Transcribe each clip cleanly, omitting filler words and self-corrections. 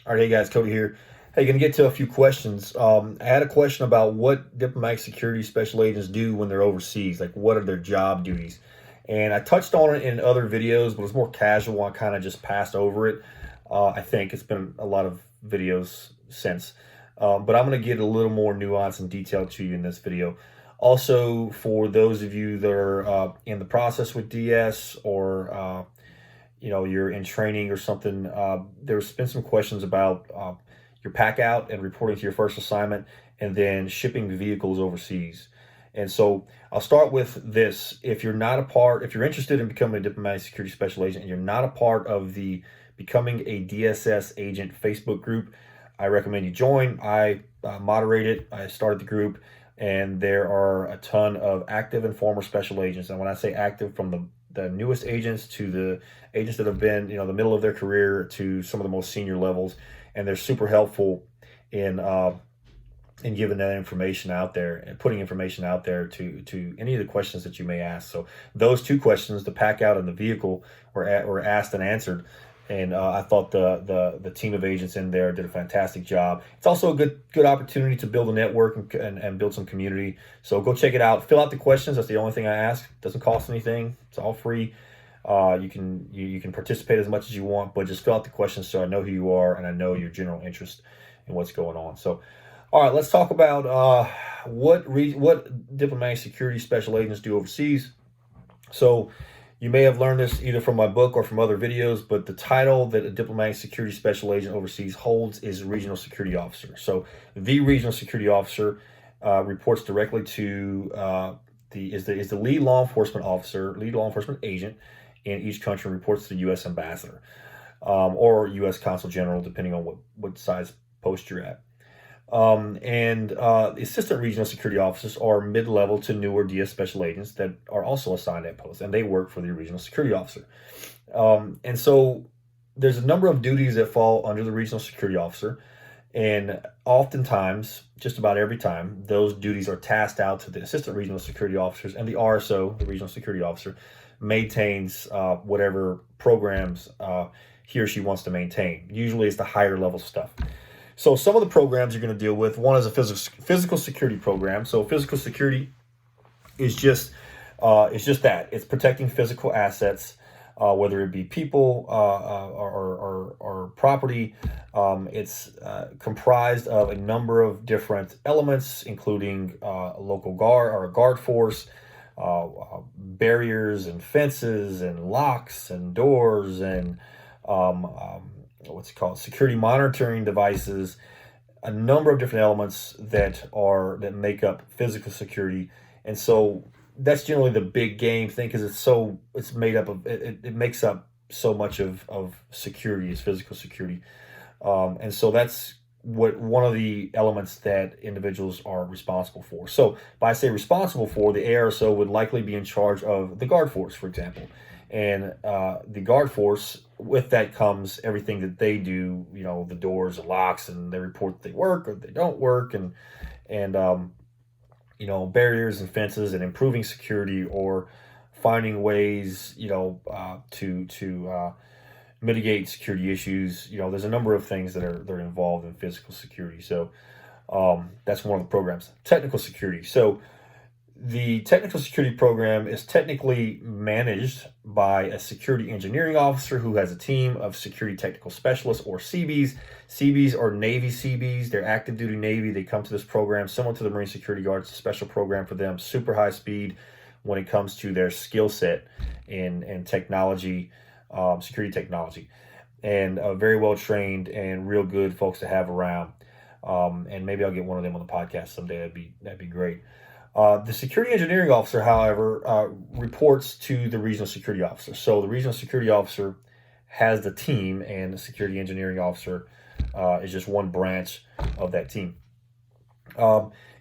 All right, hey guys, Cody here. Hey, gonna get to a few questions. I had a question about what diplomatic security special agents do when they're overseas. Like, what are their job duties? And I touched on it in other videos, but it's more casual. I kind of just passed over it. I think it's been a lot of videos since, but I'm gonna get a little more nuance and detail to you in this video. Also, for those of you that are in the process with DS or you're in training or something, there's been some questions about your pack out and reporting to your first assignment and then shipping vehicles overseas. And so I'll start with this. If you're interested in becoming a diplomatic security special agent and you're not a part of the Becoming a DSS Agent Facebook group, I recommend you join. I moderate it. I started the group, and there are a ton of active and former special agents. And when I say active, from the newest agents to the agents that have been, the middle of their career to some of the most senior levels, and they're super helpful in giving that information out there and putting information out there to any of the questions that you may ask. So those two questions, the pack out and the vehicle, were asked and answered. And I thought the team of agents in there did a fantastic job. It's also a good opportunity to build a network and build some community. So go check it out. Fill out the questions. That's the only thing I ask. It doesn't cost anything. It's all free. You can participate as much as you want, but just fill out the questions so I know who you are and I know your general interest in what's going on. So, all right, let's talk about what diplomatic security special agents do overseas. So you may have learned this either from my book or from other videos, but the title that a diplomatic security special agent overseas holds is regional security officer. So the regional security officer reports directly to the lead law enforcement agent in each country, reports to the U.S. ambassador or U.S. consul general, depending on what size post you're at. The assistant regional security officers are mid-level to newer DS special agents that are also assigned at post, and they work for the regional security officer. And so there's a number of duties that fall under the regional security officer, and oftentimes, just about every time, those duties are tasked out to the assistant regional security officers, and the RSO, the regional security officer, maintains whatever programs he or she wants to maintain. Usually it's the higher level stuff. So some of the programs you're going to deal with, one is a physical security program. So physical security is just that. It's protecting physical assets, whether it be people or property. It's comprised of a number of different elements, including a local guard or a guard force, barriers and fences and locks and doors and security monitoring devices, a number of different elements that make up physical security. And so that's generally the big game thing, because it's made up of it makes up so much of security is physical security. And so that's one of the elements that individuals are responsible for. So by I say responsible for, the ARSO would likely be in charge of the guard force, for example. And the guard force, with that comes everything that they do, the doors and locks, and they report that they work or they don't work, and barriers and fences, and improving security or finding ways, to mitigate security issues. There's a number of things that are involved in physical security. So that's one of the programs. Technical security. So the technical security program is technically managed by a security engineering officer who has a team of security technical specialists, or CBs. CBs are Navy CBs. They're active duty Navy. They come to this program similar to the Marine Security Guard. It's a special program for them, super high speed when it comes to their skill set in technology, security technology, and very well trained and real good folks to have around. And maybe I'll get one of them on the podcast someday. That'd be great. The security engineering officer, however, reports to the regional security officer. So the regional security officer has the team, and the security engineering officer is just one branch of that team.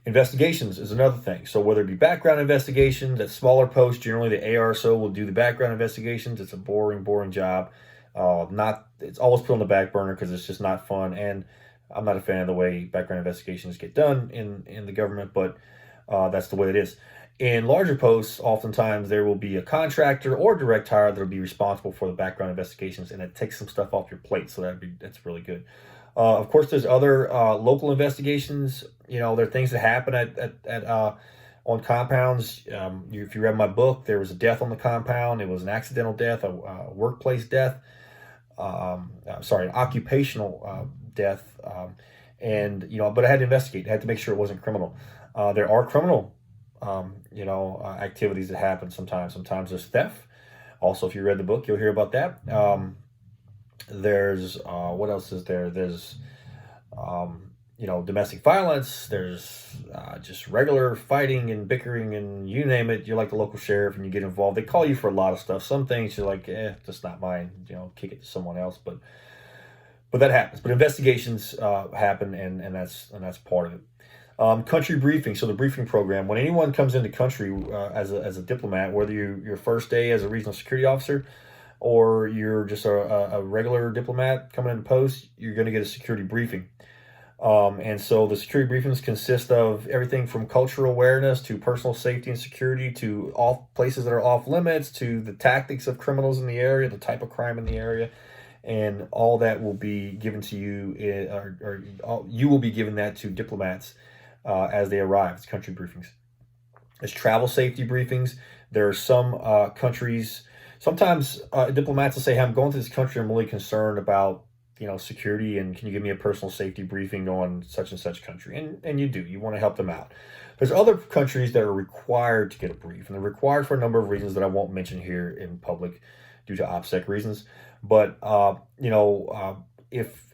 Investigations is another thing. So whether it be background investigations at smaller posts, generally the ARSO will do the background investigations. It's a boring job. It's always put on the back burner because it's just not fun. And I'm not a fan of the way background investigations get done in the government, but that's the way it is. In larger posts, oftentimes there will be a contractor or direct hire that will be responsible for the background investigations, and it takes some stuff off your plate. So that's really good. Of course, there's other local investigations. There are things that happen on compounds. If you read my book, there was a death on the compound. It was an accidental death, a workplace death. Sorry, an occupational death. And but I had to investigate. I had to make sure it wasn't criminal. There are criminal, activities that happen sometimes. Sometimes there's theft. Also, if you read the book, you'll hear about that. There's what else is there? There's domestic violence. There's just regular fighting and bickering, and you name it. You're like the local sheriff, and you get involved. They call you for a lot of stuff. Some things you're like, that's not mine. Kick it to someone else. But that happens. But investigations happen, and that's part of it. Country briefing. So the briefing program. When anyone comes into country as a diplomat, whether your first day as a regional security officer, or you're just a regular diplomat coming into post, you're going to get a security briefing. And so the security briefings consist of everything from cultural awareness to personal safety and security to places that are off limits to the tactics of criminals in the area, the type of crime in the area, and all that will be given to you, you will be given that to diplomats as they arrive. It's country briefings. It's travel safety briefings. There are some countries. Sometimes diplomats will say, hey, I'm going to this country. I'm really concerned about security, and can you give me a personal safety briefing on such and such country? And you do. You want to help them out. There's other countries that are required to get a brief, and they're required for a number of reasons that I won't mention here in public due to OPSEC reasons. But if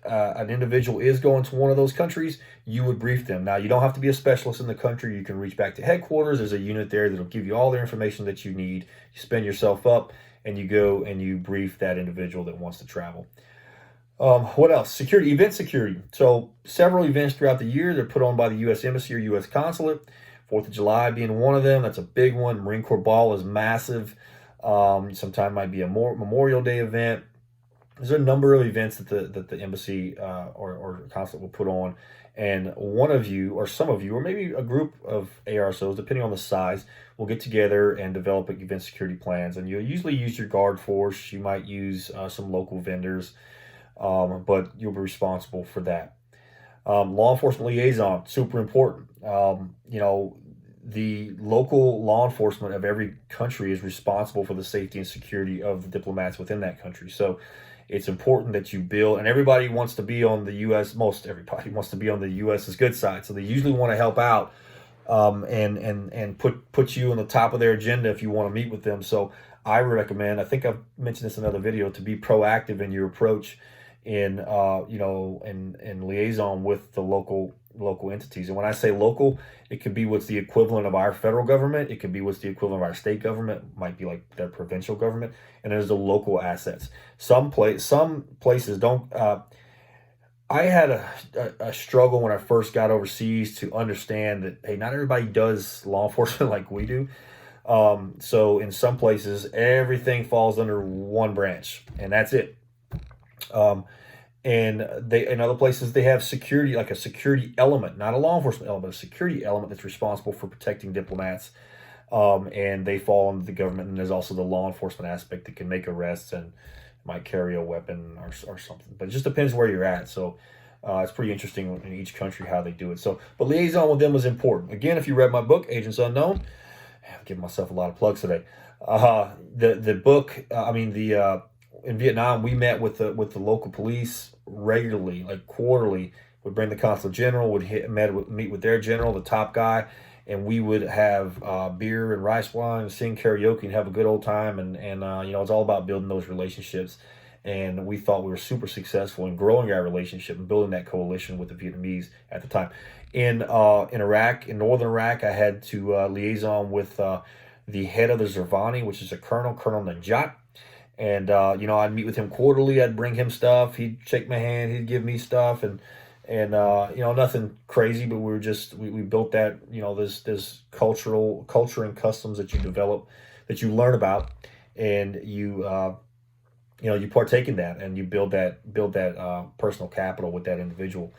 an individual is going to one of those countries, you would brief them. Now, you don't have to be a specialist in the country. You can reach back to headquarters. There's a unit there that'll give you all the information that you need. You spin yourself up, and you go and you brief that individual that wants to travel. What else? Event security. So several events throughout the year, they're put on by the U.S. Embassy or U.S. Consulate. 4th of July being one of them. That's a big one. Marine Corps Ball is massive. Sometime might be a Memorial Day event. There's a number of events that the embassy or consulate will put on, and one of you or some of you or maybe a group of ARSOs, depending on the size, will get together and develop event security plans. And you'll usually use your guard force. You might use some local vendors, but you'll be responsible for that. Law enforcement liaison, super important. The local law enforcement of every country is responsible for the safety and security of the diplomats within that country. So it's important that you build, and everybody wants to be on the U.S. Most everybody wants to be on the U.S.'s good side. So they usually want to help out and put you on the top of their agenda if you want to meet with them. So I recommend, I think I've mentioned this in another video, to be proactive in your approach in liaison with the local entities. And when I say local, it could be what's the equivalent of our federal government. It could be what's the equivalent of our state government. It might be like their provincial government. And there's the local assets. Some places don't. I had a struggle when I first got overseas to understand that, hey, not everybody does law enforcement like we do. So in some places, everything falls under one branch, and that's it. And in other places, they have security, like a security element, not a law enforcement element, a security element that's responsible for protecting diplomats. And they fall under the government. And there's also the law enforcement aspect that can make arrests and might carry a weapon or something. But it just depends where you're at. So it's pretty interesting in each country how they do it. So, but liaison with them is important. Again, if you read my book, Agents Unknown, I'm giving myself a lot of plugs today. The book, in Vietnam, we met with the local police regularly, like quarterly. We'd bring the consul general, meet with their general, the top guy, and we would have beer and rice wine, sing karaoke, and have a good old time. And it's all about building those relationships. And we thought we were super successful in growing our relationship and building that coalition with the Vietnamese at the time. In Iraq, in northern Iraq, I had to liaison with the head of the Zervani, which is a Colonel Najat. And, I'd meet with him quarterly. I'd bring him stuff. He'd shake my hand. He'd give me stuff. And nothing crazy, but we built that, this culture and customs that you develop, that you learn about, and you partake in that, and you build that personal capital with that individual.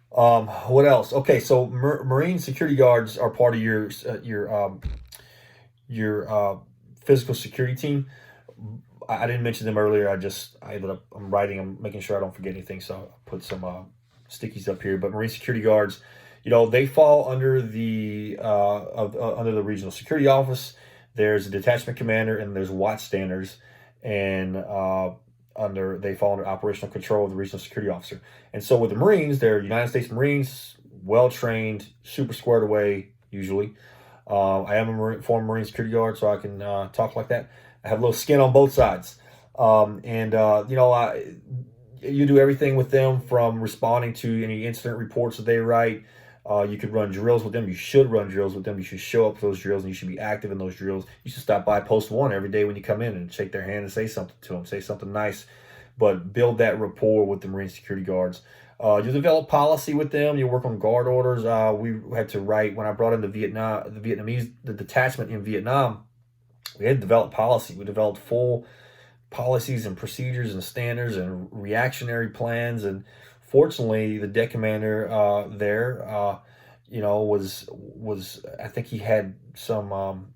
What else? Okay. So Marine security guards are part of your physical security team. I didn't mention them earlier. I'm writing, I'm making sure I don't forget anything. So I'll put some stickies up here. But Marine security guards, they fall under the under the regional security office. There's a detachment commander and there's watchstanders, and they fall under operational control of the regional security officer. And so with the Marines, they're United States Marines, well trained, super squared away usually. I am a former Marine security guard, so I can talk like that. I have a little skin on both sides, you do everything with them from responding to any incident reports that they write. You could run drills with them. You should run drills with them. You should show up for those drills, and you should be active in those drills. You should stop by post 1 every day when you come in and shake their hand and say something to them. Say something nice, but build that rapport with the Marine security guards. You develop policy with them. You work on guard orders. We had to write, when I brought in the detachment in Vietnam, we had to develop policy. We developed full policies and procedures and standards and reactionary plans. And fortunately, the deck commander was I think he had some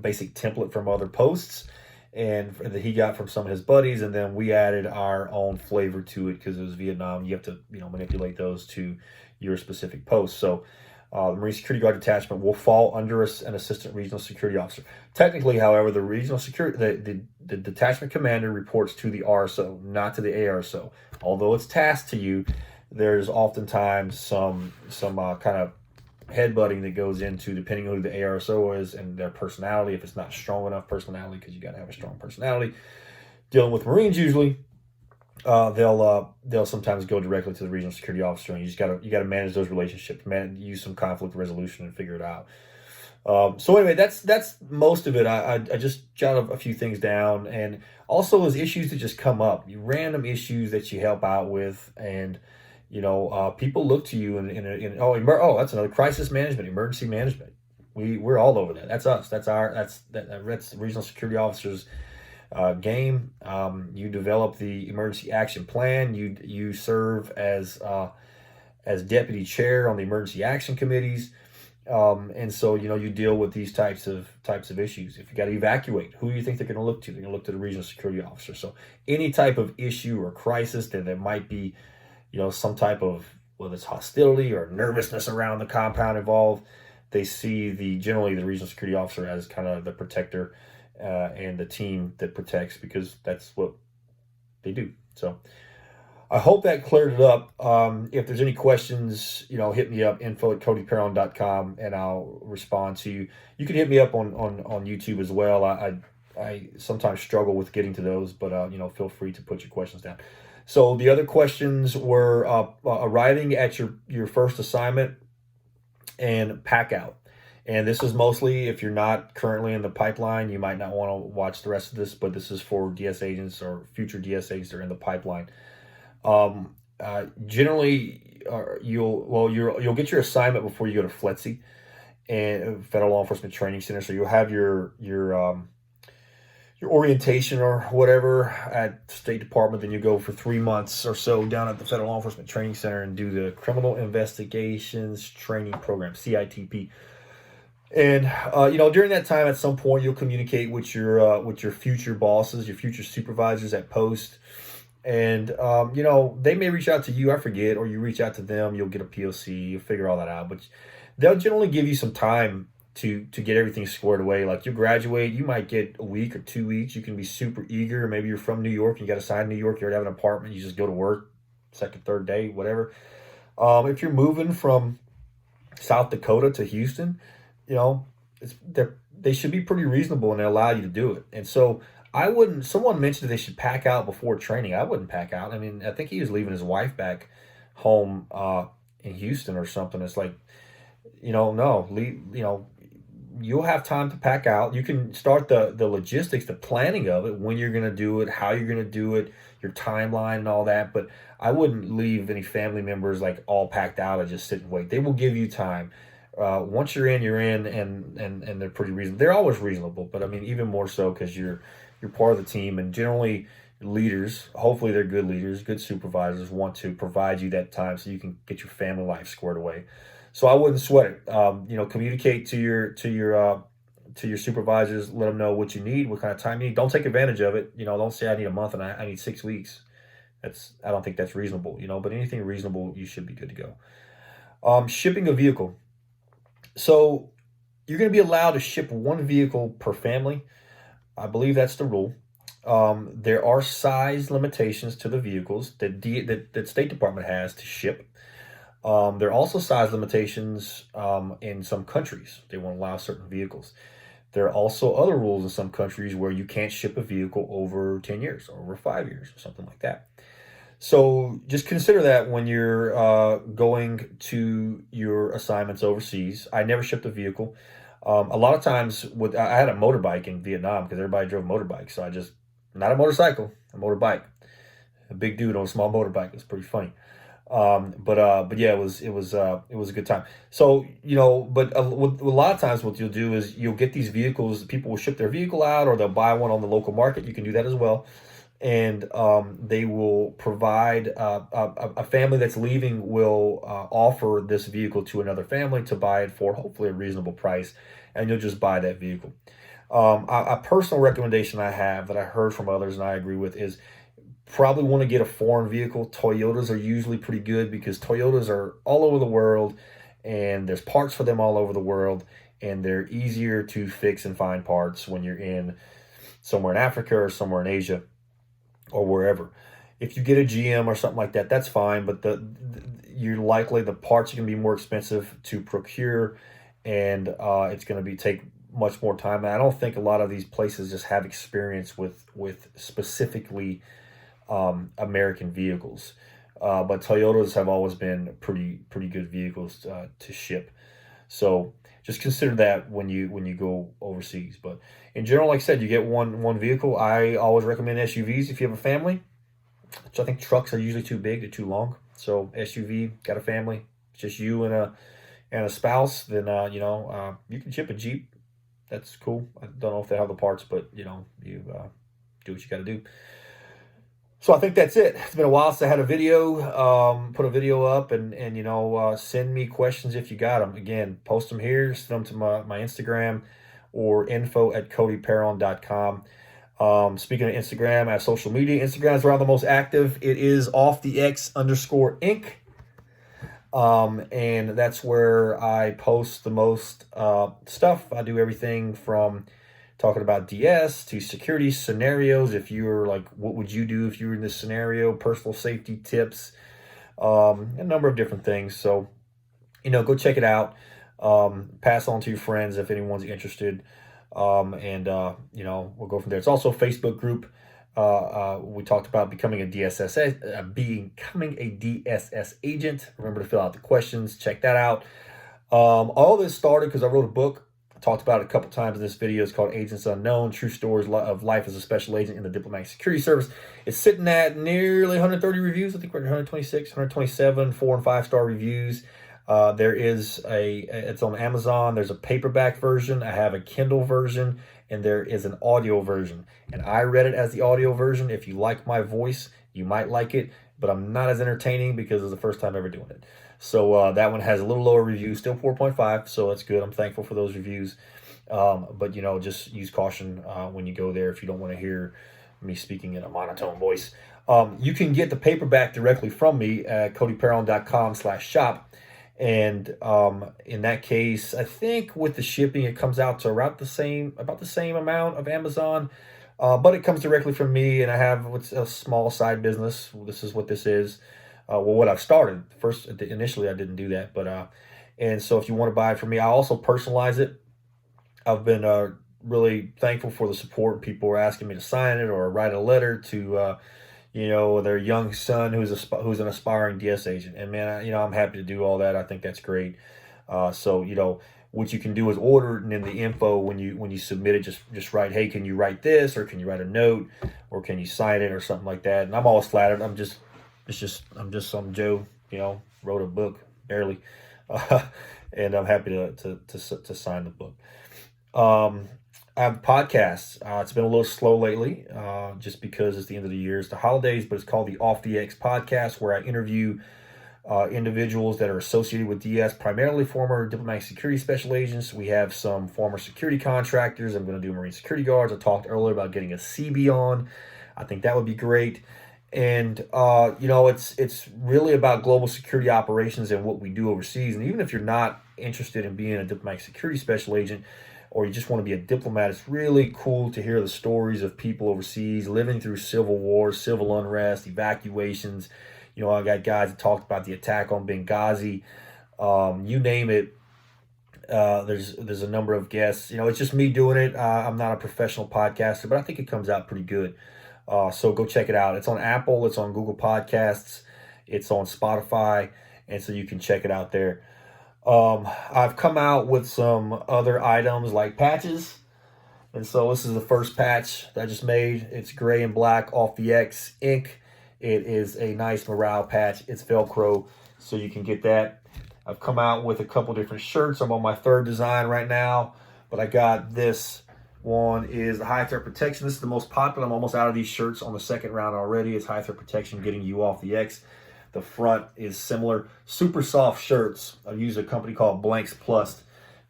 basic template from other posts and that he got from some of his buddies, and then we added our own flavor to it because it was Vietnam. You have to manipulate those to your specific post. So the Marine Security Guard detachment will fall under an assistant regional security officer. Technically, however, the regional security the detachment commander reports to the RSO, not to the ARSO. Although it's tasked to you, there's oftentimes some kind of headbutting that goes into, depending on who the ARSO is and their personality. If it's not strong enough personality, because you got to have a strong personality. Dealing with Marines, usually they'll sometimes go directly to the regional security officer, and you got to manage those relationships, use some conflict resolution and figure it out. So anyway, that's most of it. I just jotted a few things down, and also as issues that just come up, random issues that you help out with, and people look to you that's another crisis management, emergency management. We're all over that. That's us. That's the regional security officers game. You develop the emergency action plan. You serve as deputy chair on the emergency action committees, and so you deal with these types of issues. If you got to evacuate, who do you think they're going to look to? They're going to look to the regional security officer. So any type of issue or crisis that there might be, some type of, whether it's hostility or nervousness around the compound involved, they see generally the regional security officer as kind of the protector and the team that protects, because that's what they do. So I hope that cleared it up. If there's any questions, hit me up, info@codyperron.com, and I'll respond to you. You can hit me up on YouTube as well. I sometimes struggle with getting to those, but feel free to put your questions down. So the other questions were arriving at your first assignment and pack out. And this is mostly, if you're not currently in the pipeline, you might not want to watch the rest of this, but this is for DS agents or future DS agents that are in the pipeline. Generally, you'll get your assignment before you go to FLETC and Federal Law Enforcement Training Center. So you'll have your orientation or whatever at the State Department. Then you go for 3 months or so down at the Federal Law Enforcement Training Center and do the Criminal Investigations Training Program, CITP. And during that time, at some point, you'll communicate with your future bosses, your future supervisors at post, and they may reach out to you, I forget, or you reach out to them. You'll get a POC, you'll figure all that out, but they'll generally give you some time to get everything squared away. Like, you graduate, you might get a week or 2 weeks. You can be super eager. Maybe you're from New York, you got assigned to New York, you already have an apartment, you just go to work second, third day, whatever. If you're moving from South Dakota to Houston, they should be pretty reasonable, and they allow you to do it. And so someone mentioned that they should pack out before training. I wouldn't pack out. I mean, I think he was leaving his wife back home in Houston or something. It's like, no, leave, you'll have time to pack out. You can start the logistics, the planning of it, when you're going to do it, how you're going to do it, your timeline and all that. But I wouldn't leave any family members like all packed out and just sit and wait. They will give you time. Once you're in, and they're pretty reasonable. They're always reasonable, but I mean, even more so because you're part of the team, and generally leaders, hopefully they're good leaders, good supervisors, want to provide you that time so you can get your family life squared away. So I wouldn't sweat it. Communicate to your to your supervisors, let them know what you need, what kind of time you need. Don't take advantage of it. Don't say I need a month and I need 6 weeks. I don't think that's reasonable, but anything reasonable, you should be good to go. Shipping a vehicle. So you're going to be allowed to ship one vehicle per family. I believe that's the rule. There are size limitations to the vehicles that State Department has to ship. There are also size limitations in some countries. They won't allow certain vehicles. There are also other rules in some countries where you can't ship a vehicle over 10 years or over 5 years or something like that. So just consider that when you're going to your assignments overseas. I never shipped a vehicle. A lot of times I had a motorbike in Vietnam because everybody drove motorbikes. So not a motorcycle, a motorbike. A big dude on a small motorbike. It was pretty funny. But yeah, it was a good time. So, but a lot of times what you'll do is you'll get these vehicles, people will ship their vehicle out or they'll buy one on the local market. You can do that as well. And they will provide a family that's leaving will offer this vehicle to another family to buy it for hopefully a reasonable price, and you'll just buy that vehicle. A personal recommendation I have that I heard from others and I agree with is probably want to get a foreign vehicle. Toyotas are usually pretty good because Toyotas are all over the world and there's parts for them all over the world, and they're easier to fix and find parts when you're in somewhere in Africa or somewhere in Asia or wherever. If you get a GM or something like that, that's fine, but you're likely the parts are going to be more expensive to procure, and it's going to take much more time. And I don't think a lot of these places just have experience with specifically American vehicles, but Toyotas have always been pretty good vehicles to ship. So just consider that when you go overseas. But in general, like I said, you get one vehicle. I always recommend SUVs if you have a family. So I think trucks are usually too big, they're too long. So SUV, got a family, just you and a spouse, then you can ship a Jeep. That's cool. I don't know if they have the parts, but you do what you got to do. So I think that's it. It's been a while since I had a video, put a video up, and send me questions if you got them. Again, post them here, send them to my Instagram or info@codyperron.com. Speaking of Instagram, I have social media. Instagram is where I'm the most active. It is _Inc. And that's where I post the most stuff. I do everything from talking about DS to security scenarios. If you're like, what would you do if you were in this scenario? Personal safety tips, a number of different things. So, go check it out. Pass on to your friends if anyone's interested. And we'll go from there. It's also a Facebook group. We talked about becoming a DSS agent. Remember to fill out the questions. Check that out. All this started because I wrote a book. I talked about it a couple times in this video. It's called Agents Unknown, True Stories of Life as a Special Agent in the Diplomatic Security Service. It's sitting at nearly 130 reviews. I think we're at 126, 127, 4- and 5-star reviews. It's on Amazon. There's a paperback version. I have a Kindle version, and there is an audio version. And I read it as the audio version. If you like my voice, you might like it, but I'm not as entertaining because it's the first time ever doing it. So that one has a little lower review, still 4.5, so that's good. I'm thankful for those reviews. But just use caution when you go there if you don't want to hear me speaking in a monotone voice. You can get the paperback directly from me at codyperron.com/shop. And in that case, I think with the shipping, it comes out to about the same amount of Amazon. But it comes directly from me, and I have a small side business. This is what this is. What I've started. Initially, I didn't do that, but and so if you want to buy it from me, I also personalize it. I've been really thankful for the support. People are asking me to sign it or write a letter to their young son who's an aspiring DS agent. And man, I'm happy to do all that. I think that's great. So what you can do is order it, and in the info when you submit it, just write, hey, can you write this, or can you write a note, or can you sign it, or something like that. And I'm always flattered. I'm just some Joe, wrote a book barely, and I'm happy to sign the book. I have podcasts. It's been a little slow lately, just because it's the end of the year. It's the holidays, but it's called the Off the X podcast, where I interview individuals that are associated with DS, primarily former diplomatic security special agents. We have some former security contractors. I'm going to do Marine security guards. I talked earlier about getting a CB on. I think that would be great. And it's really about global security operations and what we do overseas. And even if you're not interested in being a diplomatic security special agent, or you just want to be a diplomat, it's really cool to hear the stories of people overseas living through civil wars, civil unrest, evacuations. I got guys that talked about the attack on Benghazi. You name it. There's a number of guests. It's just me doing it. I'm not a professional podcaster, but I think it comes out pretty good. So go check it out. It's on Apple. It's on Google Podcasts. It's on Spotify. And so you can check it out there. I've come out with some other items like patches. And so this is the first patch that I just made. It's gray and black off the X ink. It is a nice morale patch. It's Velcro, so you can get that. I've come out with a couple different shirts. I'm on my third design right now, but I got this one is the high threat protection. This is the most popular. I'm almost out of these shirts on the second round already. It's high threat protection, getting you off the X. The front is similar. Super soft shirts. I use a company called Blanks Plus.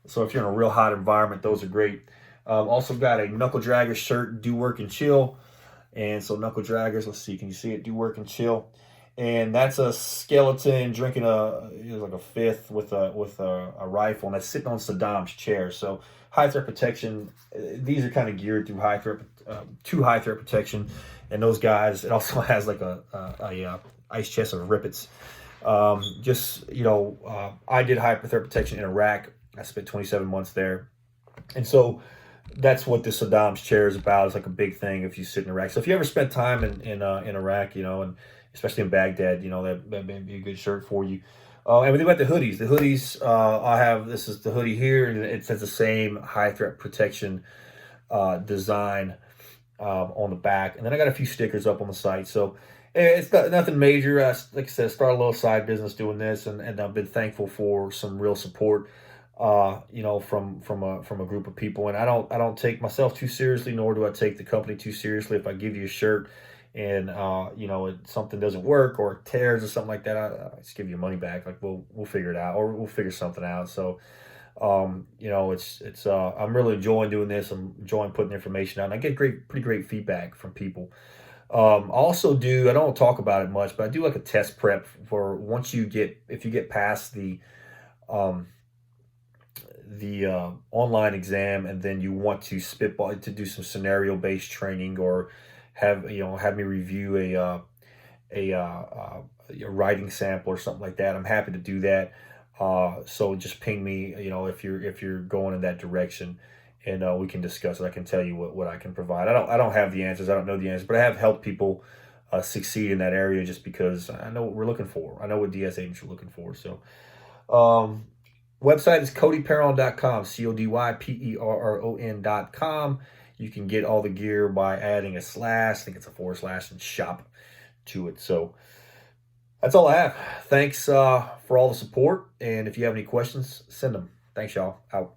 So if you're in a real hot environment, those are great. Also got a knuckle dragger shirt, do work and chill. And so knuckle draggers, let's see, can you see it? Do work and chill. And that's a skeleton drinking like a fifth with a rifle, and that's sitting on Saddam's chair. So high threat protection. These are kind of geared through high threat protection. And those guys, it also has like a ice chest of rippets. I did high threat protection in Iraq. I spent 27 months there, and so that's what the Saddam's chair is about. It's like a big thing if you sit in Iraq. So if you ever spent time in Iraq, and especially in Baghdad, that may be a good shirt for you. And we think about the hoodies. The hoodies, this is the hoodie here, and it says the same high threat protection design on the back. And then I got a few stickers up on the site. So it's nothing major. Like I said, start a little side business doing this, and I've been thankful for some real support. From a group of people, and I don't take myself too seriously, nor do I take the company too seriously. If I give you a shirt and something doesn't work or it tears or something like that, I just give you money back. Like we'll figure it out, or we'll figure something out. So I'm really enjoying doing this. I'm enjoying putting information out, and I get pretty great feedback from people. Also I don't talk about it much, but I do like a test prep for if you get past the online exam, and then you want to spitball to do some scenario based training, or have me review a writing sample or something like that. I'm happy to do that. So just ping me, if you're going in that direction, and we can discuss it. I can tell you what I can provide. I don't have the answers. I don't know the answers, but I have helped people succeed in that area just because I know what we're looking for. I know what DS agents are looking for. So website is codyperron.com, CODYPERRON.com. You can get all the gear by adding a / I think it's a / and shop to it. So that's all I have. Thanks for all the support. And if you have any questions, send them. Thanks, y'all. Out.